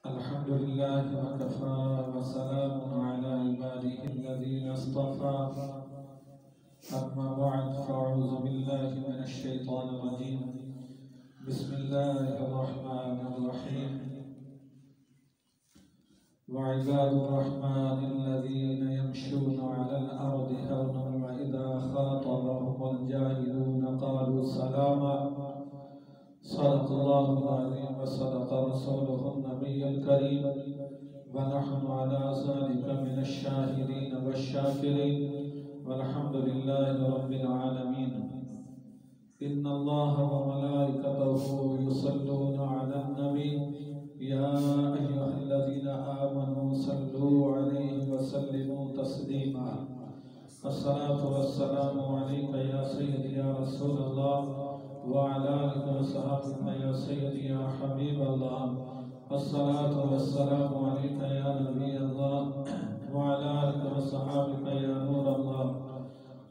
الحمد لله وكفى وسلام على عباده الذين اصطفى أما بعد فأعوذ بالله من الشيطان الرجيم بسم الله الرحمن الرحيم وعباد الرحمن الذين يمشون على الأرض هونا وإذا خاطبهم الجاهلون قالوا سلاما صدق الله العظيم وصدق رسوله النبي الكريم ونحن على ذلك من الشاهدين والشاكرين والحمد لله رب العالمين إن الله وملائكته يصلون على النبي يا أيها الذين آمنوا صلوا عليه وسلموا تسليما الصلاة والسلام عليك يا سيدي يا رسول الله وعلى آلك وصحبك يا سيدي يا حبيب الله الصلاة والسلام عليك يا نبي الله وعلى آلك وصحبك يا نور الله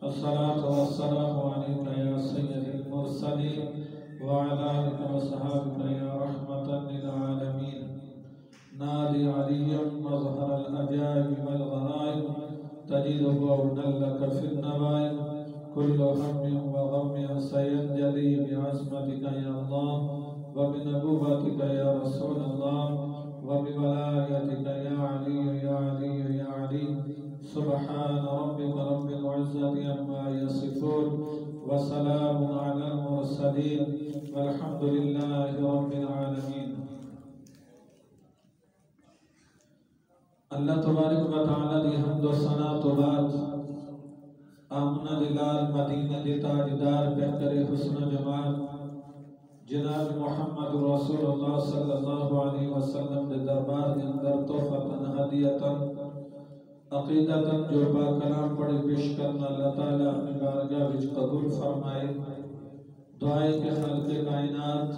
الصلاة والسلام عليك يا سيد المرسلين وعلى آلك وصحبك يا رحمة للعالمين نادي عليا مظهر الأجائب والغرائب تجده عونا لك في النوائب كل هم وغم سينجلي بعظمتك يا الله وبنبوتك يا رسول الله وبولايتك يا علي يا علي يا علي سبحان ربك رب العزة عما يصفون وسلام على المرسلين والحمد لله رب العالمين اللہ تبارک و تعالی دی حمد و ثنا تو بعد آمنہ دلال مدینہ دی تاجدار بہتر حسن و جمال جناب محمد رسول اللہ صلی اللہ علیہ وسلم دے دربار دے اندر تحفتاً ہدیتاً عقیدتاً جو با کلام پڑے پیش کرنا اللہ تعالیٰ اپنی بارگاہ وچ قبول فرمائے دعائے کے خلق کائنات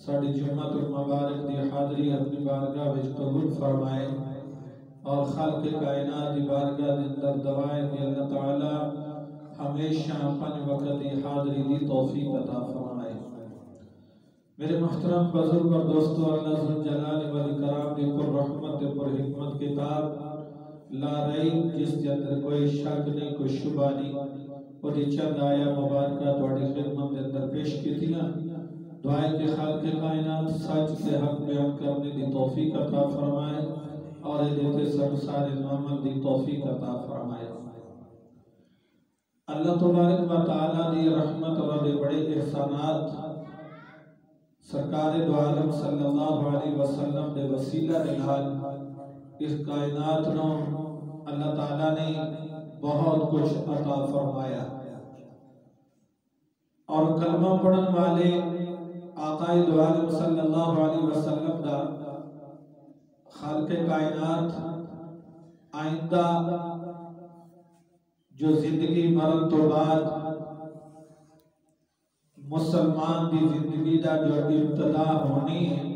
ساڑی جمعت المبارک دی حاضری اپنی بارگاہ وچ قبول فرمائے اور خالق کائنات دی بارگاہ دے اندر دعائیں کہ اللہ تعالی ہمیشہ پنج وقت دی حاضری دی توفیق عطا فرمائے میرے محترم بزرگ اور دوستو اللہ ذوالجلال والاکرام دی پر رحمت پر حکمت کتاب لا ریب جس کے اندر کوئی شک نہیں کوئی شبہ نہیں اور دی چند آیا مبارکہ توڑی خدمت دے اندر پیش کی تھی دعائیں کہ خالق کائنات سچ کے حق بیان کرنے دی توفیق عطا فرمائے اور دیتے سب سارے عمل دی توفیق عطا فرمائے اللہ تبارک و تعالی دی رحمت اور دے بڑے احسانات سرکار دو عالم صلی اللہ علیہ وسلم دے وسیلہ نال اس کائنات نو اللہ تعالی نے بہت کچھ عطا فرمایا اور کلمہ پڑھن والے آقا دو عالم صلی اللہ علیہ وسلم دا خالق کائنات آئندہ جو زندگی مرن تو بعد مسلمان دی زندگی دا جو ابتدا ہونی ہے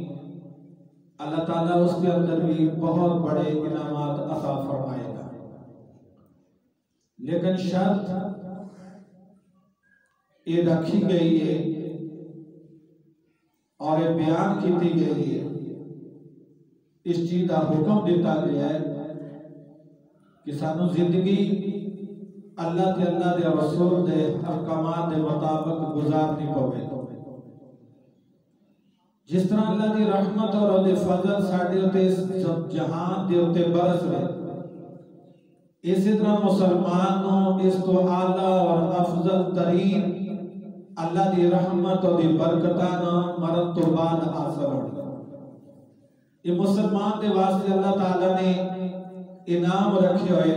اللہ تعالیٰ اس کے اندر بھی بہت بڑے انعامات عطا فرمائے گا لیکن شرط یہ رکھی گئی ہے اور یہ بیان کی گئی ہے اس چیز کا حکم دیتا گیا ہے کہ سانو زندگی اللہ دے رسول دے احکامات دے مطابق گزارنی پوے جس طرح اللہ دی رحمت اور دے فضل ساڑھے ہوتے جہان دے ہوتے برس رہے اسی طرح مسلمانوں اس تو اعلیٰ اور افضل ترین اللہ دی رحمت اور دی برکتانہ مرد تو بعد حاصل ہوئی یہ مسلمان دے واسطے اللہ تعالیٰ نے انعام رکھے ہوئے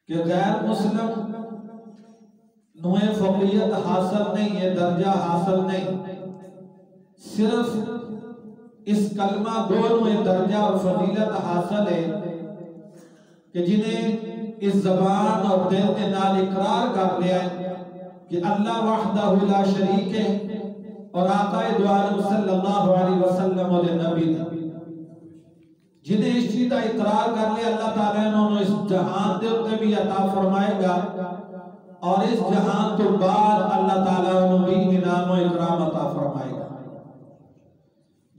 کہ غیر مسلم نوے فقیت حاصل نہیں ہے درجہ حاصل نہیں صرف اس کلمہ دونوں درجہ اور فضیلت حاصل ہے کہ جنہیں اس زبان اور دل کے نال اقرار کر لیا ہے کہ اللہ وحدہ لا شریک ہے اور آقا دو عالم صلی اللہ علیہ وسلم اور نبی جنہیں اس چیز کا اقرار کر لیا اللہ تعالیٰ نے اس جہان دے ہوتے بھی عطا فرمائے گا اور اس جہان تو بعد اللہ تعالیٰ انہوں بھی انعام و اکرام عطا فرمائے گا.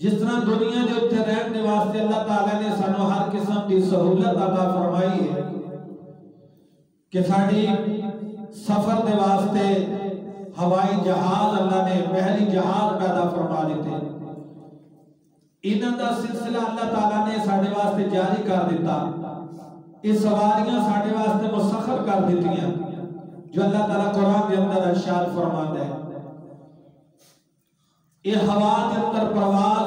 جس طرح دنیا دے اتنے رہنے واسطے اللہ تعالیٰ نے سانو ہر قسم کی سہولت عطا فرمائی ہے کہ ساڑی سفر دے واسطے ہوائی جہاز اللہ نے بحری جہاز پیدا فرما دیتے. انہاں دا سلسلہ اللہ تعالیٰ نے ساڑے واسطے جاری کر دیتا. اس سواریاں ساڑے واسطے مسخر کر دیتی ہیں جو اللہ تعالیٰ قرآن کے اندر ارشاد فرماتا ہے. یہ ہوا کے اندر پرواز،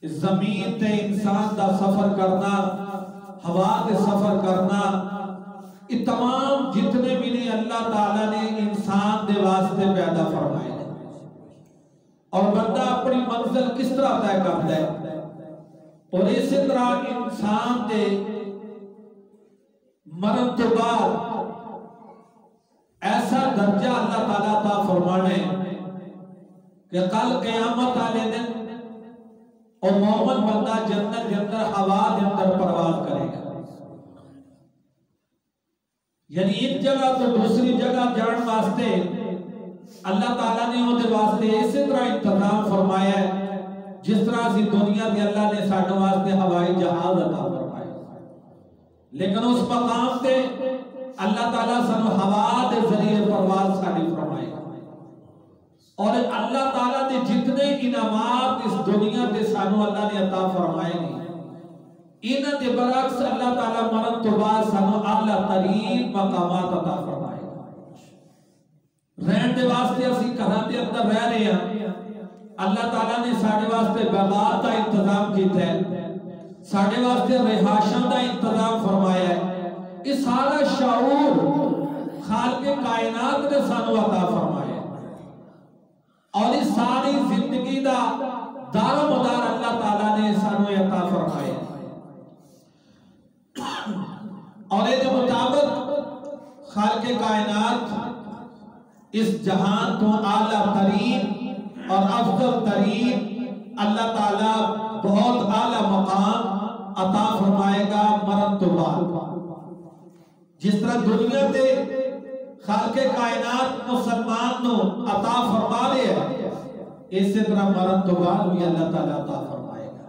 زمین تے انسان دا سفر کرنا، ہوا تے سفر کرنا، یہ تمام جتنے بھی نے اللہ تعالیٰ نے انسان دے واسطے پیدا فرمائے. اور بندہ اپنی منزل کس طرح طے کرتا ہے، اور اسی طرح انسان دے مرن تو بعد ایسا درجہ اللہ تعالیٰ عطا فرمانے کہ کل قیامت والے دن اور مومن بندہ جنت کے اندر ہوا کے اندر پرواز کرے گا. یعنی ایک جگہ تو دوسری جگہ جان واسطے اللہ تعالیٰ نے وہ دے واسطے اسی طرح انتظام فرمایا ہے جس طرح سی دنیا دی اللہ نے ساڑھے واسطے ہوائی جہاز عطا فرمایا. لیکن اس مقام تے اللہ تعالیٰ سانو ہوا دے ذریعے پرواز ساڑھی فرمائے. اور اللہ تعالیٰ نے جتنے انعامات اس دنیا تے سانو اللہ نے عطا فرمائے نہیں، انہاں دے برعکس اللہ تعالیٰ مرن تو بعد سانو اعلیٰ ترین مقامات عطا فرمائے. رہن دے واسطے اسی گھراں دے اندر رہ رہے ہیں، اللہ تعالیٰ نے ساڑھے واسطے باغات کا انتظام کیتا ہے، ساڑھے واسطے رہائشاں کا انتظام فرمایا ہے. یہ سارا شعور خالق کائنات نے سانو عطا فرمایا ہے. اور اس ساری زندگی دا دار و مدار اللہ تعالیٰ نے سانو عطا فرمایا ہے. اور اس مطابق خالق کائنات اس جہان کو اعلیٰ ترین اور افضل ترین اللہ تعالیٰ بہت اعلیٰ مقام عطا فرمائے گا مرن تو بعد. جس طرح دنیا تے خالق کائنات مسلمان نو عطا فرما لے ہے، اسی طرح مرن تو بعد بھی اللہ تعالیٰ عطا فرمائے گا.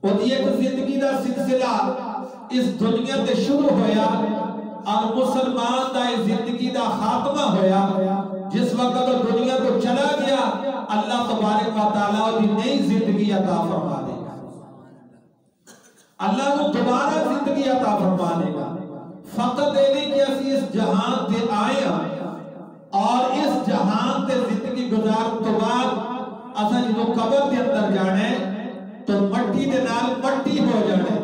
اور ایک زندگی دا سلسلہ اس دنیا تے شروع ہویا اور مسلمان دا زندگی دا خاتمہ ہویا. جس وقت وہ دنیا کو چلا گیا اللہ تبارک و تعالیٰ دی نئی زندگی عطا فرما دے گا. اللہ کو دوبارہ زندگی عطا فرما دے گا. فقط نہیں کہ اسی اس جہان تے آئے اور اس جہان تے زندگی گزار تو بعد اساں جدوں قبر دے اندر جانے تو مٹی دے نال مٹی ہو جانے.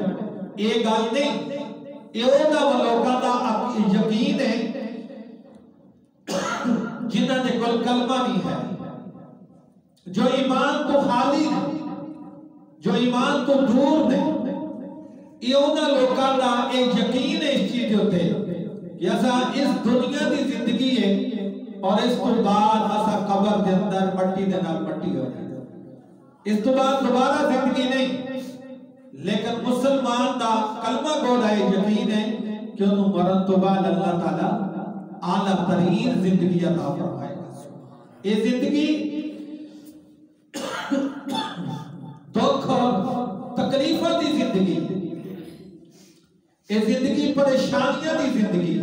یہ گل نہیں، یہ انہاں لوکاں دا یقین ہے جنہاں نے کوئی کلمہ نہیں ہے، جو ایمان تو خالی ہے، جو ایمان تو دور ہے. یہ انہاں لوکاں دا ایک یقین ہے اس چیز ہوتے کہ ایسا اس دنیا دی زندگی ہے اور اس تو بعد ایسا قبر دے اندر مٹی دے نال مٹی ہو جائے. اس تو بعد دوبارہ زندگی نہیں. لیکن مسلمان دا کلمہ گوڑا یقین ہے کہ انہوں مرن تو بعد اللہ تعالیٰ اعلیٰ ترین زندگی عطا فرمائے گا. یہ زندگی دکھ اور تکلیفوں دی زندگی، یہ زندگی پریشانیاں دی زندگی.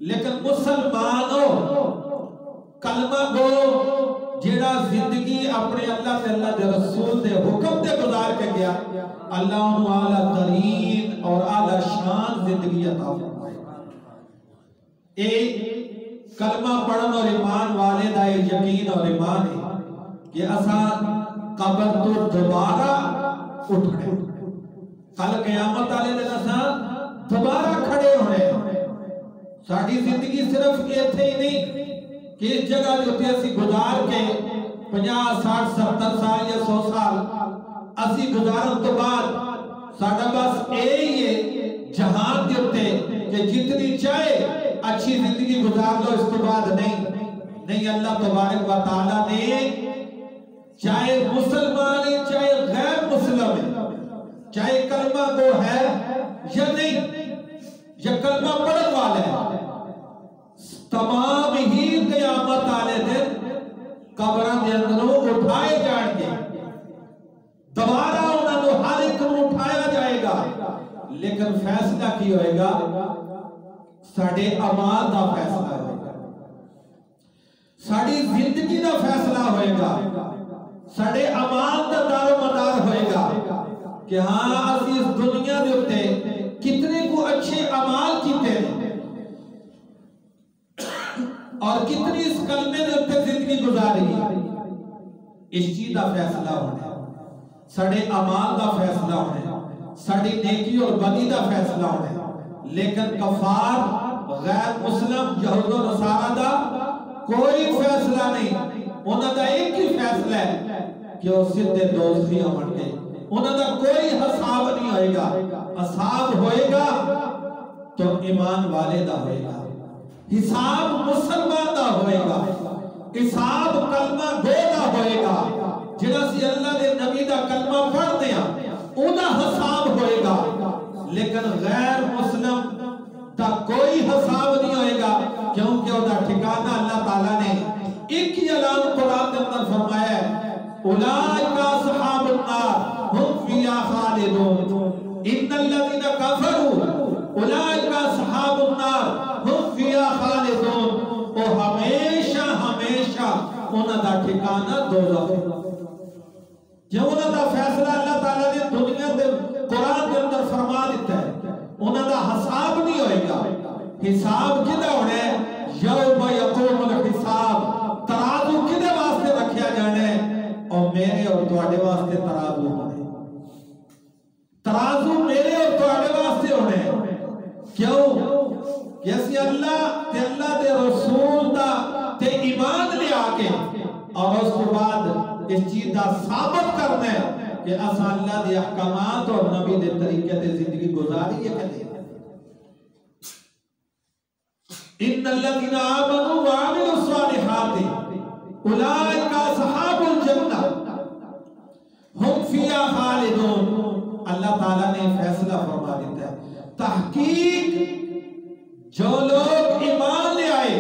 لیکن مسلمانوں کلمہ گو جیڑا زندگی اپنے اللہ تے اللہ دے رسول دے حکم دے گزار کے گیا، اللہ انہوں اعلیٰ ترین اور اعلیٰ شان زندگی عطا فرمائے. ایک کلمہ پڑھن اور ایمان والے دا یقین اور ایمان ہے کہ اساں قبر تو دوبارہ اٹھنے، کل قیامت والے دن اساں دوبارہ کھڑے ہونے. ساری زندگی صرف ایتھے ہی نہیں کہ اس جگہ جو تھے اسی گزار کے 50 60 70 سال یا 100 سال اسی گزارن تو بعد ساڑھا بس ہی ہے جہان دیتے کہ جتنی چاہے اچھی زندگی گزار لو، اس تو بعد نہیں. اللہ تبارک و تعالیٰ نے چاہے مسلمان ہے چاہے غیر مسلم ہے، چاہے کلمہ کو ہے یا نہیں، یا کلمہ پڑھن والا ہے، تمام ہی قیامت والے دن قبراں دے اندروں اٹھائے جان گے، دوبارہ انہاں نوں ہر ایک نوں اٹھایا جائے گا، لیکن فیصلہ کی ہوئے گا؟ ساڈے اعمال دا فیصلہ ہوئے گا، ساڈی زندگی دا فیصلہ ہوئے گا، ساڈے اعمال دا دار و مدار ہوئے گا کہ ہاں اسی اس دنیا دے اوتے کتنے کو اچھے اعمال کیتے ہیں اور کتنی اس کلمے دے اوتے زندگی گزاری ہے۔ اس چیز دا فیصلہ ہونا، ساڈے اعمال دا فیصلہ ہونا، ساڈی نیکی اور بدی دا فیصلہ ہونا، لیکن کفار، غیر مسلم، یہود و نصارہ دا کوئی فیصلہ نہیں، انہاں دا ایک ہی فیصلہ ہے کہ وہ سدھے دوزخی ہون گے، انہاں دا کوئی حساب نہیں ہوئے گا، حساب ہوئے گا تو ایمان والے دا ہوئے گا، حساب مسلمان دا ہوئے گا، حساب کلمہ گو دا ہوئے گا، جنہاں سی اللہ دے نبی دا کلمہ پڑھ دیا انہاں حساب ہوئے گا، لیکن غیر مسلم دا کوئی حساب نہیں ہوئے گا، کیونکہ وہ دا ٹھکانہ اللہ تعالیٰ نے ایک ہی اعلان قرآن کے اندر فرمایا ہے، اولئک اصحاب النار ہم فیہا خالدون، ان الذین کفروا اولئک اصحاب النار ہم فیہا خالدون، وہ ہمیشہ ہمیشہ انہاں دا ٹھکانہ دوزخ ہے۔ جو انہاں دا فیصلہ اللہ تعالیٰ نے دنیا دے قرآن کے اندر فرما دیتا ہے، انہاں دا حساب نہیں ہوئے گا، حساب کدھا ہونا ہے؟ یوم یقوم الحساب، ترازو کدھے واسطے رکھیا جانا ہے؟ اور میرے اور تواڈے واسطے ترازو ہونے، ترازو میرے اور تواڈے واسطے ہونے، کیوں؟ کہ اسی اللہ تے اللہ دے رسول دا تے ایمان لے آکے اور اس کے بعد اس چیز دا ثابت کرنا ہے کہ اسا اللہ دے احکامات اور نبی دے طریقے تے زندگی گزاری ہے کہ نہیں۔ ان الذین آمنوا وعملوا الصالحات اولئک اصحاب الجنہ ہم فیہا خالدون، اللہ تعالیٰ نے فیصلہ فرما دیتا ہے، تحقیق جو لوگ ایمان لے آئے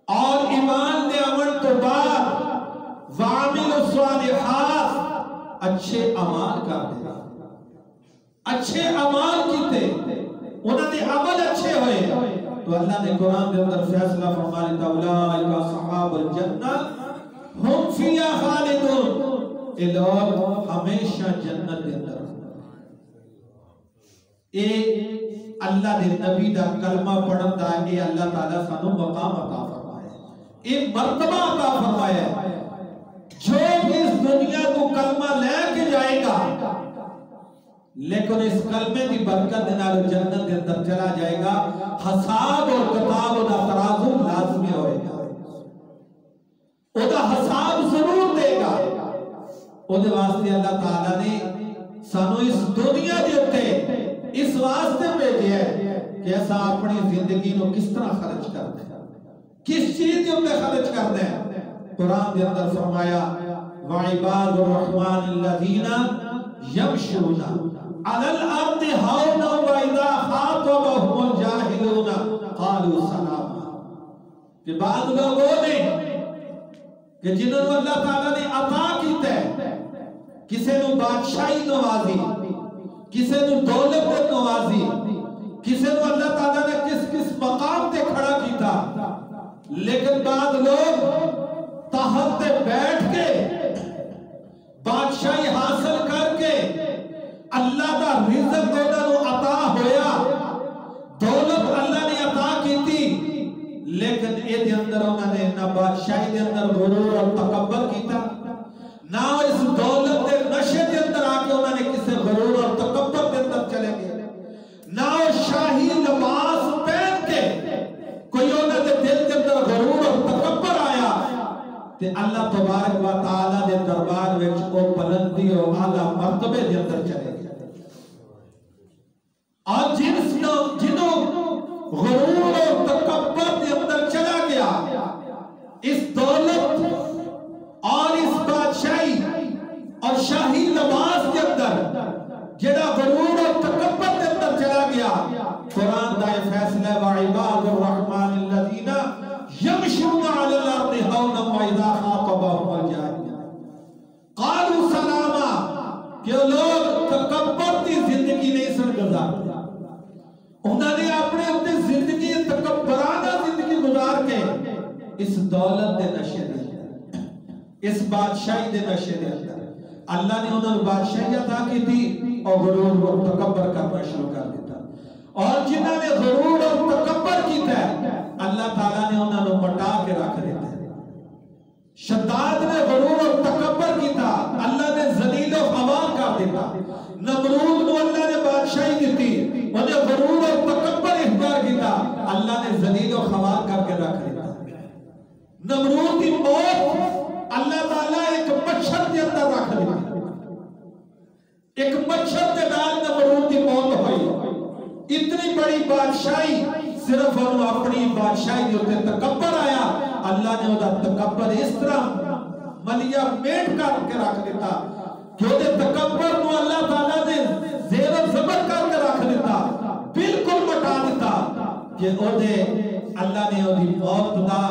اور ایمان لے آمن تو بعد وعملوا الصالحات اچھے اعمال کر دے، اچھے اعمال کیتے، انہوں نے عمل اچھے ہوئے، تو اللہ نے قرآن کے اندر فیصلہ فرما لیتا، اولئک اصحاب الجنہ ہم فیہا خالدون، یہ لوگ ہمیشہ جنت کے اندر۔ اے اللہ دے نبی دا کلمہ پڑھن دا اے اللہ تعالیٰ سانو مقام عطا فرمایا ہے، اے مرتبہ عطا فرمایا ہے، جو بھی اس دنیا کو کلمہ لے کے جائے گا لیکن اس کلمے دی برکت نال جنت کے اندر چلا جائے گا، حساب اور کتاب دا ترازو لازمی ہوئے گا، او دا حساب ضرور دے گا، او دے واسطے اللہ تعالیٰ نے سانو اس دنیا دے اوتے اس واسطے بھیجا ہے کہ ایسا اپنی زندگی نو کس طرح خرچ کرتے ہیں، کس چیز کے اوپر خرچ کرتے ہیں۔ قرآن کے اندر فرمایا وعباد الرحمن الذین یمشون علی الارض ہونا واذا خاطبهم الجاہلون قالوا سلاما، کہ بعض لوگ وہ نہیں کہ جنہوں نے اللہ تعالیٰ نے عطا کیتا ہے، کسے نو بادشاہی نوازی، کسے نو دولت دے نوازی، کسے نو اللہ تعالیٰ نے کس کس مقام تے کھڑا کیتا، لیکن بعض لوگ تحت تے بیٹھ کے بادشاہی حاصل کر کے اللہ دا رزق انہاں نو عطا ہویا، دولت اللہ نے عطا کیتی، لیکن اے دے اندر انہاں نے نہ بادشاہی دے اندر غرور اور تکبر کیتا، نہ اس دولت دے نشے دے اندر آ کے انہوں نے کسی غرور اور تکبر دے اندر چلے گئے، نہ شاہی لباس پہن کے کوئی انہوں نے دل دے اندر غرور اور تکبر آیا، تے اللہ تبارک و تعالیٰ دے دربار وچ او بلندی اور اعلیٰ مرتبے دے اندر چلے گئے، اور جنہوں غرور اور تکبر دے اندر چلا گیا، اس دولت اور اس بادشاہی اور شاہی لباس کے اندر جڑا غرور اور تکبر کے اندر چلا گیا، قرآن دا فیصلہ وعباد الرحمن جائے قالوا سلاما کہ لوگ تکبر دی زندگی نہیں سن گزارتے انہوں نے اپنے اپنے زندگی تکبرانہ زندگی گزار کے اس دولت دے نشے دے اس بادشاہی دے نشے دے اللہ نے انہوں نے بادشاہی عطا کی تھی اور غرور اور تکبر کرنا شروع کر دیتا اور جنہوں نے غرور اور تکبر کیتا ہے اللہ تعالیٰ نے انہوں نے مٹا کے رکھ دیتا ہے شداد نے غرور اور تکبر کیتا اللہ نے ذلیل و خوار کر دیتا نمرود نو اللہ نے بادشاہی دیتی انہیں غرور اور تکبر اختیار کیتا اللہ نے ذلیل و خوار کر کے رکھ دیتا نمرود کی موت اللہ تعالیٰ ایک مچھر کے اندر رکھ دیتا ایک مچھر کے نال نمرود کی موت ہوئی اتنی بڑی بادشاہی صرف انہوں اپنی بادشاہی کے اوپر تکبر آیا اللہ نے وہ تکبر اس طرح ملیا میٹ کر کے رکھ دیتا کہ وہ تکبر کو اللہ تعالیٰ نے زیر و زبر کر کے رکھ دیتا بالکل مٹا دیتا کہ وہ اللہ نے وہ موت دا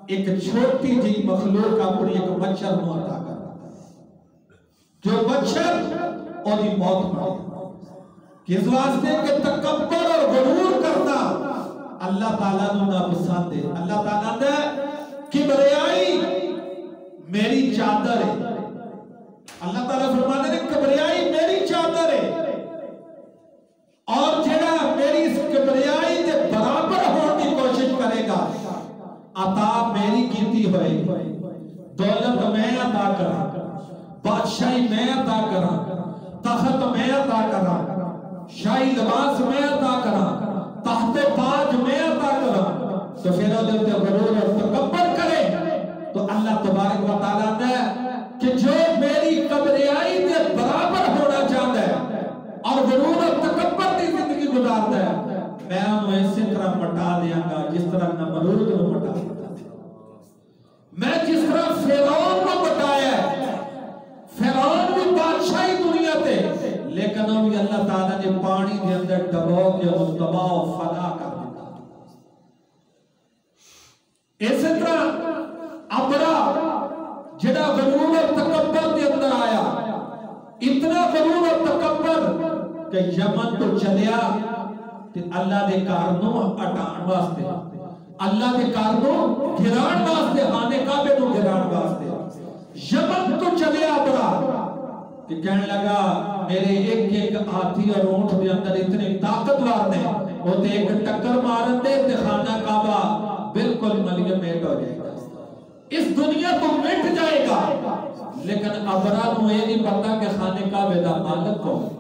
ایک چھوٹی جی مخلوق اپنی ایک مچھر کو عطا کر جو مچھر وہ موت پڑی کس واسطے کہ تکبر اور غرور کرنا اللہ تعالیٰ نے ناپسند ہے اللہ تعالیٰ نے کبریائی میری چادر ہے اللہ تعالیٰ فرمانے نے کبریائی میری چادر ہے اور جڑا میری اس کبریائی دے برابر ہونے کی کوشش کرے گا عطا میری کیتی ہوئے دولت میں عطا کرا بادشاہی میں عطا کرا تخت میں عطا کرا شاہی لباس میں عطا کرا تحت تاج میں عطا کرا تو پھر وہ غرور اور تکبر کرے تو اللہ تبارک و تعالیٰ نے کہ جو میری کبریائی کے برابر ہونا چاہتا ہے اور غرور اور تکبر کی زندگی گزارتا ہے میں انہیں اسی طرح مٹا دیا گا جس طرح نمرود کو مٹا دیا میں جس طرح فرعون کو مٹایا ہے فرعون بھی بادشاہی دنیا تے لیکن وہ بھی اللہ تعالیٰ نے پانی کے اندر ڈبو کے اس تباہ و فنا کر دیتا اسی طرح ابرا جڑا غرور اور تکبر کے اندر آیا اتنا غرور اور تکبر کہ یمن تو چلیا کہ اللہ دے کارنوں اٹھان واسطے اللہ دے کارنوں گران واسطے آنے کعبے کو گران واسطے یمن تو چلیا ابرا کہ کہنے لگا میرے ایک ایک ہاتھی اور اونٹ کے اندر اتنے طاقتور نے وہ تے ایک ٹکر مارن دے تے خانہ کعبہ بالکل ملیم میٹ ہو جائے گا اس دنیا کو مٹ جائے گا لیکن ابرا کو یہ نہیں پتا کہ خانہ کعبے دا مالک کون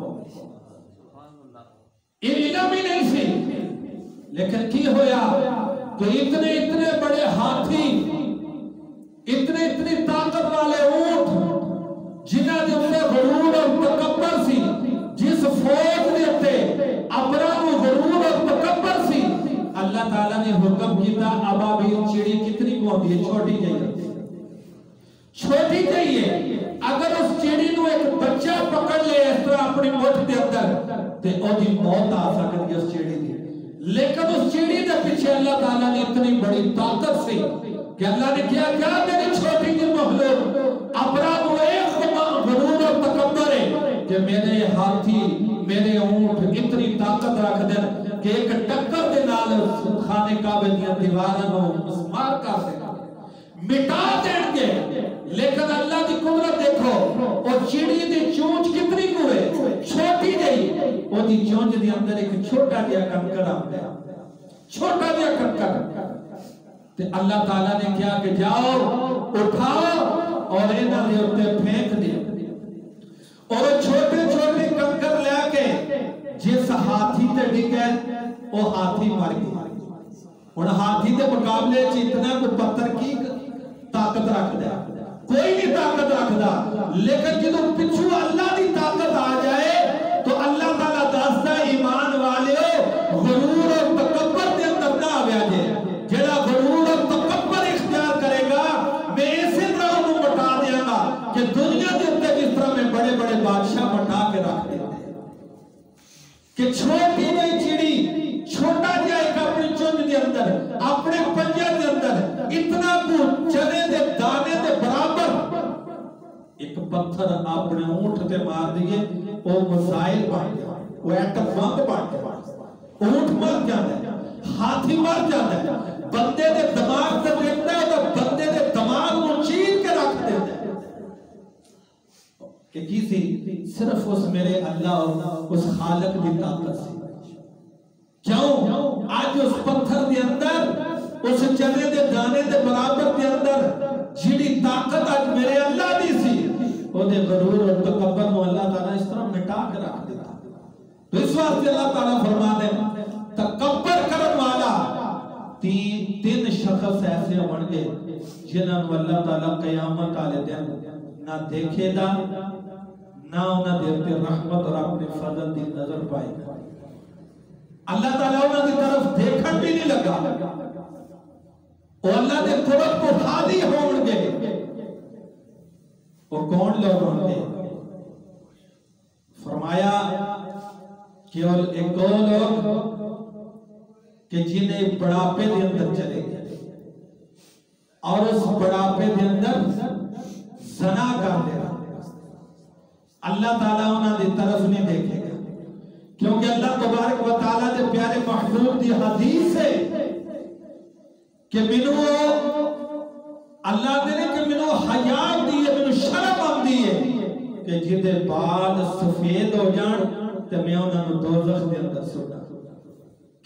علم ہی نہیں سی لیکن کی ہویا کہ اتنے بڑے ہاتھی اتنی طاقت والے اونٹ جنہ دے اندر غرور اور تکبر سی جس فوج دے اندر ابرا کو غرور اور تکبر سی اللہ تعالیٰ نے حکم کیتا ابابیل چڑی کتنی کو ہوتی ہے چھوٹی چاہیے اگر اس چڑی نو ایک بچہ پکڑ لے اس طرح اپنی مٹھ دے اندر تے او دی موت آ سکتی ہے اس چڑی دی لیکن اس چڑی دے پیچھے اللہ تعالیٰ نے اتنی بڑی طاقت سی کہ اللہ نے کیا میری چھوٹی کی مخلوق ابرا کو ایک غرور اور تکبر ہے کہ میرے ہاتھی میرے اونٹ اتنی طاقت رکھ دیں کہ ایک ٹکر دے نال خانے کعبے دیا دیواراں نو مسمار کر دے مٹا دیں گے لیکن اللہ کی قدرت دیکھو اور چڑی دی چونچ کتنی کو ہے چھوٹی جئی وہ دی چونچ دی اندر ایک چھوٹا دیا کنکر آتا ہے چھوٹا دیا کنکر تے اللہ تعالیٰ نے کیا کہ جاؤ اٹھاؤ اور انہاں دے اوپر پھینک دیا اور چھوٹے چھوٹے کنکر لے کے جس ہاتھی تے ڈگے وہ ہاتھی مر گیا اور ہاتھی دے مقابلے چ اتنا کو پتھر کی طاقت رکھ دیا کوئی نہیں طاقت رکھ دا لیکن جدو پچھو اللہ دی طاقت آ جائے تو اللہ تعالیٰ دستا ایمان والے غرور اور تکبر دے اندر نہ آیا جائے جڑا غرور اور تکبر اختیار کرے گا میں اسی طرح انہوں مٹا دیا گا کہ دنیا دے اندر جس طرح میں بڑے بڑے بادشاہ مٹا کے رکھ دیتے ہیں کہ چھوٹی نہیں چڑی چھوٹا جا ایک اپنی چونج دے اندر اپنے پنجے دے اندر اتنا کو چنے دے دانے دے برابر پتھر اپنے اونٹ تے مار دیے وہ میزائل بن گیا وہ ایٹم بم بن گیا اونٹ مر جاتا ہے ہاتھی مر جاتا ہے بندے دے دماغ تے دیکھتا ہے تو بندے دے دماغ کو چیر کے رکھ دیتا ہے کہ کسی صرف اس میرے اللہ اور اس خالق کی طاقت سے کیوں آج اس پتھر دے اندر اس چنے دے دانے دے برابر دے اندر جیڑی طاقت آج میرے اللہ دی سی وہ دے غرور اور تکبر کو اللہ تعالیٰ اس طرح مٹا کے رکھ دیتا تو اس واسطے اللہ تعالیٰ فرما دے تکبر کرن والا تین شخص ایسے بن گئے جنہاں کو اللہ تعالیٰ قیامت والے دن نہ دیکھے گا نہ انہاں دے تے رحمت اور اپنے فضل دی نظر پائے گا اللہ تعالیٰ انہاں کی طرف دیکھن بھی نہیں لگا اور اللہ دے قرب کو حاضی ہون گے وہ کون لوگ ہوں گے فرمایا کہ ایک دو لوگ کہ جنہیں بڑھاپے دے اندر چلے گئے اور اس بڑھاپے دے اندر زنا کر دے اللہ تعالیٰ انہاں دی طرف نہیں دیکھے گا کیونکہ اللہ تبارک و تعالیٰ دے پیارے محبوب دی حدیث ہے کہ منو اللہ نے کہ منو حیات دیئے منو شرم آم دیئے کہ جدے بال سفید ہو جان تو میں انہوں نے دوزخ دے اندر سنا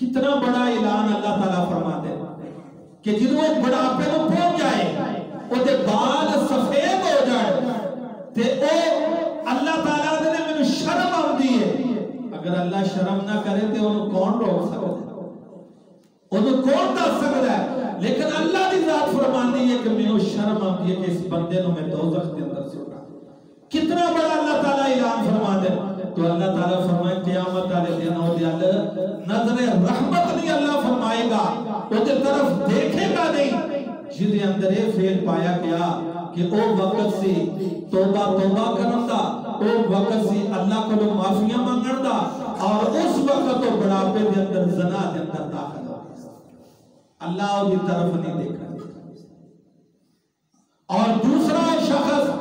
کتنا بڑا اعلان اللہ تعالیٰ فرما دے کہ جنہوں بڑھاپے میں پہنچ جائے وہ دے بال سفید ہو جائے تے او اللہ تعالیٰ نے منو شرم آم دیئے اگر اللہ شرم نہ کرے تے انہوں کون روک سکتا ہے انہوں کون دس سکتا ہے لیکن اللہ دی ذات فرماندی ہے کہ میں شرم آتی ہے کہ اس بندے نو میں دوزخ کے اندر سے اٹھا کتنا بڑا اللہ تعالیٰ اعلان فرما دے تو اللہ تعالیٰ فرمائے قیامت والے دن ہو دیا نظر رحمت نہیں اللہ فرمائے گا وہ دے طرف دیکھے گا نہیں جدے اندر یہ فیل پایا گیا کہ او وقت سی توبہ کرن دا او وقت سی اللہ کو معافیاں مانگن دا اور اس وقت تو بڑھاپے دے اندر زنا دے اندر داخل اللہ کی طرف نہیں دیکھا اور دوسرا شخص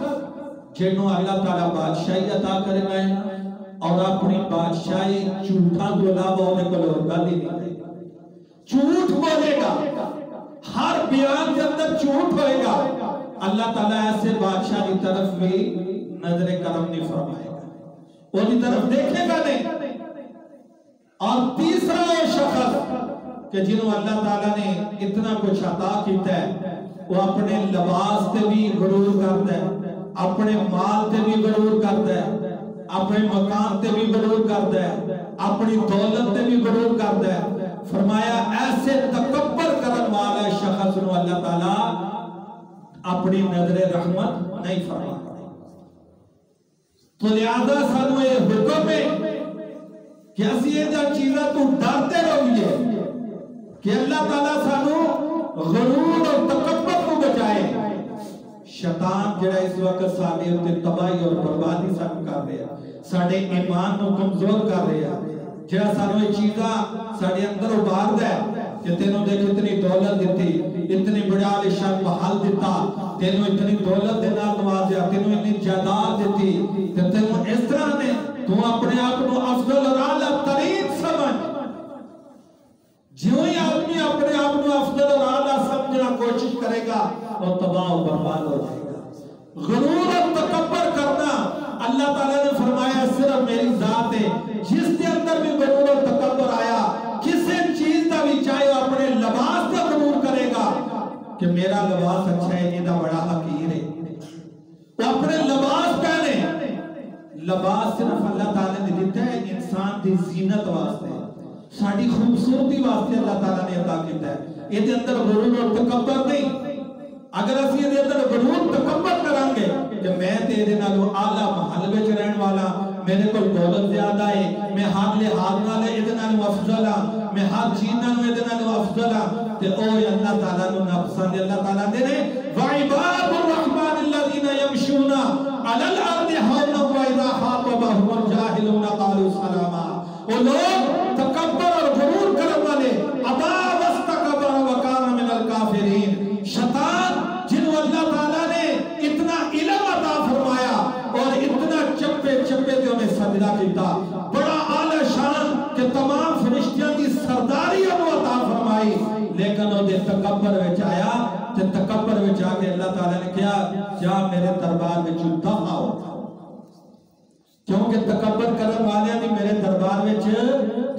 جنہوں اللہ تعالیٰ بادشاہی عطا کرے گئے اور اپنی بادشاہی جھوٹا تو علاوہ ہونے کو لوگ گالی نہیں دے گا جھوٹ بولے گا ہر بیان کے اندر جھوٹ ہوئے گا اللہ تعالیٰ ایسے بادشاہ کی طرف بھی نظر کرم نہیں فرمائے گا وہ کی طرف دیکھے گا نہیں اور تیسرا شخص کہ جنہوں اللہ تعالیٰ نے اتنا کچھ عطا کیتا ہے وہ اپنے لباس تے بھی غرور کرتا ہے اپنے مال تے بھی غرور کرتا ہے اپنے مکان تے بھی غرور کرتا ہے اپنی دولت تے بھی غرور کرتا ہے فرمایا ایسے تکبر کرن والا شخص نو اللہ تعالیٰ اپنی نظر رحمت نہیں فرماتا تو لہذا سانو یہ حکم ہے کہ اسی یہ چیزیں تو ڈرتے رہیے کہ اللہ تعالیٰ سانو غرور اور تکبر کو بچائے شیطان جڑا اس وقت ساڑے ہوتے تباہی اور بربادی سانو کر رہے ہیں ساڑے ایمان کو کمزور کر رہے ہیں جڑا سانو یہ چیزاں ساڑے اندر ابار دے کہ تینوں دیکھ اتنی دولت دیتی اتنی بڑا عالیشان محل دیتا تینوں اتنی دولت دینا نوازیا تینوں اتنی جائیداد دیتی تینوں اس طرح نے تو اپنے آپ کو افضل اور اعلیٰ ترین سمجھ جیوں ہی آدمی اپنے آپ کو افضل اور اعلیٰ سمجھنا کوشش کرے گا اور تباہ و برباد ہو جائے گا غرور اور تکبر کرنا اللہ تعالیٰ نے فرمایا صرف میری ذات ہے جس کے اندر بھی غرور اور تکبر آیا کسی چیز کا بھی چاہے اپنے لباس کا غرور کرے گا کہ میرا لباس اچھا ہے یہ بڑا حقیر ہے وہ اپنے لباس پہنے لباس صرف اللہ تعالیٰ نے دیتا ہے انسان دی زینت واسطے ساڑی خوبصورتی واسطے اللہ تعالیٰ نے عطا کیتا ہے یہ اندر غرور اور تکبر نہیں اگر اسی یہ اندر غرور تکبر کریں گے کہ میں تیرے نالو اعلیٰ محل وچ رہن والا میرے کو دولت زیادہ ہے میں ہر لحاظ نالے ادھے نالو افضل ہاں میں ہر چیز نالو ادھے نالو افضل ہاں تے او اللہ تعالیٰ نو نفسان اللہ تعالیٰ دے رہے وَعِبَادُ الرَّحْمَنِ الَّذِينَ يَمْشُونَ عَلَى الْأَرْضِ هَوْنًا وَإِذَا خَاطَبَهُمُ الْجَاهِلُونَ قَالُوا سَلَامًا وہ لوگ تکبر اور غرور کرنے والے ابا واستكبر وكان من الكافرین شیطان جنہوں اللہ تعالیٰ نے اتنا علم عطا فرمایا انہیں سجدہ کیتا بڑا اعلی شان کہ تمام فرشتیاں دی سرداری انہوں عطا فرمائی لیکن وہ دے تکبر وچ آیا تے تکبر وچ آ کے اللہ تعالیٰ نے کیا جا میرے دربار وچ دفع ہو کیونکہ تکبر کرن والیاں دی میرے دربار وچ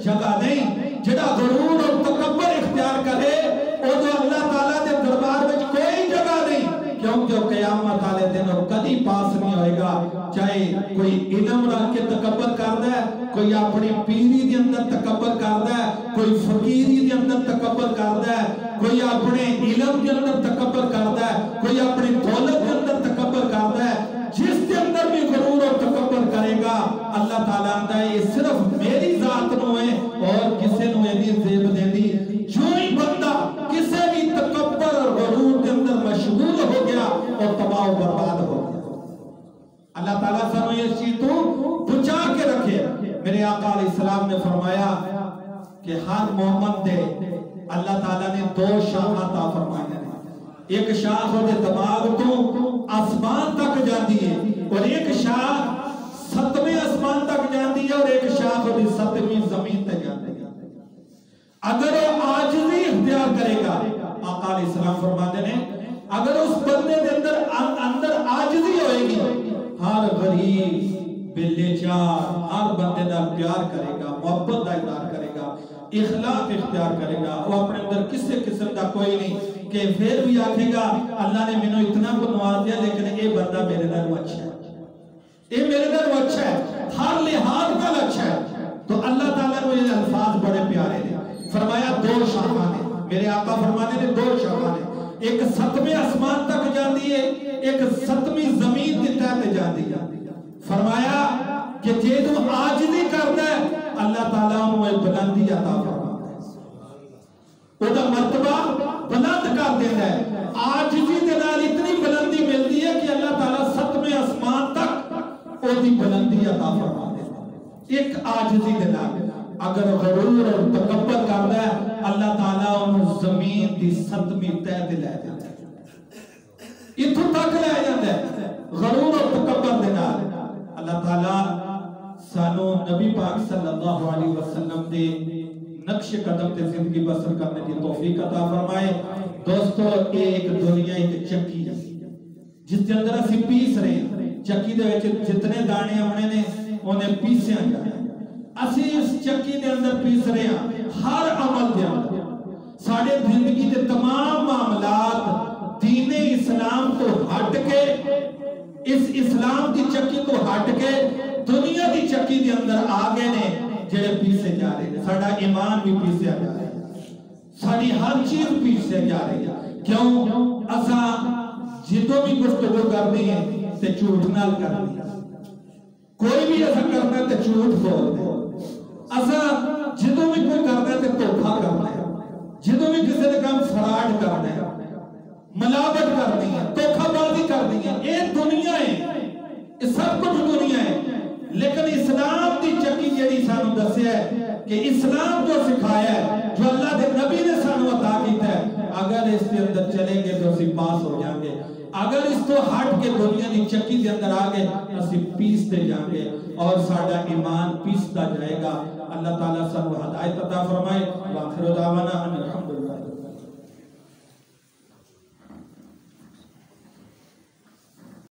جگہ نہیں جڑا غرور اور تکبر اختیار کرے او جو اللہ تعالیٰ دے دربار وچ کوئی جگہ نہیں کیونکہ قیامت والے دن اور کدی پاس نہیں ہوئے گا چاہے کوئی علم رکھ کے تکبر کردا ہے کوئی اپنی پیری دے اندر تکبر کردا ہے کوئی فقیری دے اندر تکبر کردا ہے کوئی اپنے علم دے اندر تکبر کردا ہے کوئی اپنی دولت دے اندر تکبر کردا ہے جس کے اندر بھی غرور اور تکبر کرے گا اللہ تعالیٰ آتا ہے یہ صرف میری ذات نو ہے اور کسے نو یہ زیب دے دی جو ہی بندہ کسے بھی تکبر اور غرور کے اندر مشغول ہو گیا اور تباہ و برباد ہو گیا اللہ تعالیٰ سنو یہ چیز تو بچا کے رکھے میرے آقا علیہ السلام نے فرمایا کہ ہر مومن دے اللہ تعالیٰ نے 2 شاخ عطا فرمایا ایک شاخ ہو دے دماغ تو آسمان تک جاندی ہے اور ایک شاخ 7ویں آسمان تک جاندی ہے اور ایک شاخ ہو دے 7ویں زمین تک جاندی ہے اگر وہ عاجزی اختیار کرے گا آقا علیہ السلام فرماتے ہیں اگر اس بندے دے اندر عاجزی ہوئے گی ہر غریب بے لچار ہر بندے دا پیار کرے گا محبت دا اظہار کرے گا اخلاق اختیار کرے گا وہ اپنے اندر کسی قسم کا کوئی نہیں کہ پھر بھی آکھے گا اللہ نے منو اتنا کو نواز دیا لیکن اے بندہ میرے نال اچھا ہے اے میرے نال اچھا ہے ہر لحاظ نال اچھا ہے تو اللہ تعالیٰ نے یہ الفاظ بڑے پیارے ہیں فرمایا 2 شاخاں نے میرے آقا فرمانے نے 2 شاخاں نے ایک 7ویں آسمان تک جاندی ہے ایک 7ویں زمین کی تحت جاندی ہے فرمایا کہ جے تو عاجزی کرتا ہے اللہ تعالیٰ انہیں بلندی عطا فرماتا ہے وہ دا مرتبہ بلند کر دینا ہے عاجزی دے نال اتنی بلندی ملتی ہے کہ اللہ تعالیٰ 7ویں آسمان تک وہ دی بلندی عطا فرما دیتا ہے ایک عاجزی دے نال اگر غرور اور تکبر کرتا ہے اللہ تعالیٰ انہوں زمین دی 7ویں تہ دے لے جاتا ہے اتھوں تک لے جاتا ہے غرور اور تکبر دے نال اللہ تعالیٰ سانو نبی پاک صلی اللہ علیہ وسلم دے نقش قدم تے زندگی بسر کرنے کی توفیق عطا فرمائے دوستو ایک دنیا ایک چکی ہے جس کے اندر اسی پیس رہے ہیں چکی دے وچ جتنے دانے ہمنے نے انہیں پیسے آیا اسی اس چکی دے اندر پیس رہے ہیں ہر عمل دے اندر ساڑھے زندگی دے تمام معاملات دین اسلام تو ہٹ کے اس اسلام دی چکی تو ہٹ کے دنیا دی چکی دے اندر آگے نے جڑے پیسے جا رہے ہیں ساڑھا ایمان بھی پیسے جا رہے ہیں ساڑھی ہر چیز پیسے جا رہی ہے کیوں اسا جتوں بھی گفتگو کر دی ہیں تے جھوٹ نال کر دی کوئی بھی ایسا کرنا ہے تے جھوٹ بول دے اسا جتوں بھی کوئی کرنا ہے تے دھوکا کرنا ہے جتوں بھی کسی نے کام فراڈ کرنا ہے ملاوٹ کرنی ہے دھوکا بازی کرنی ہے یہ دنیا ہے یہ سب کچھ دنیا ہے لیکن اسلام دی چکی جڑی سانو دسیا ہے کہ اسلام جو سکھایا ہے جو اللہ دے نبی نے سانو عطا کیتا ہے اگر اس کے اندر چلیں گے تو اسی پاس ہو جائیں گے اگر اس کو ہٹ کے دنیا دی چکی کے اندر آگے اسی پیستے جائیں گے اور ساڑھا ایمان پیستا جائے گا اللہ تعالیٰ سانو ہدایت عطا فرمائے وآخر دعوانا ان الحمد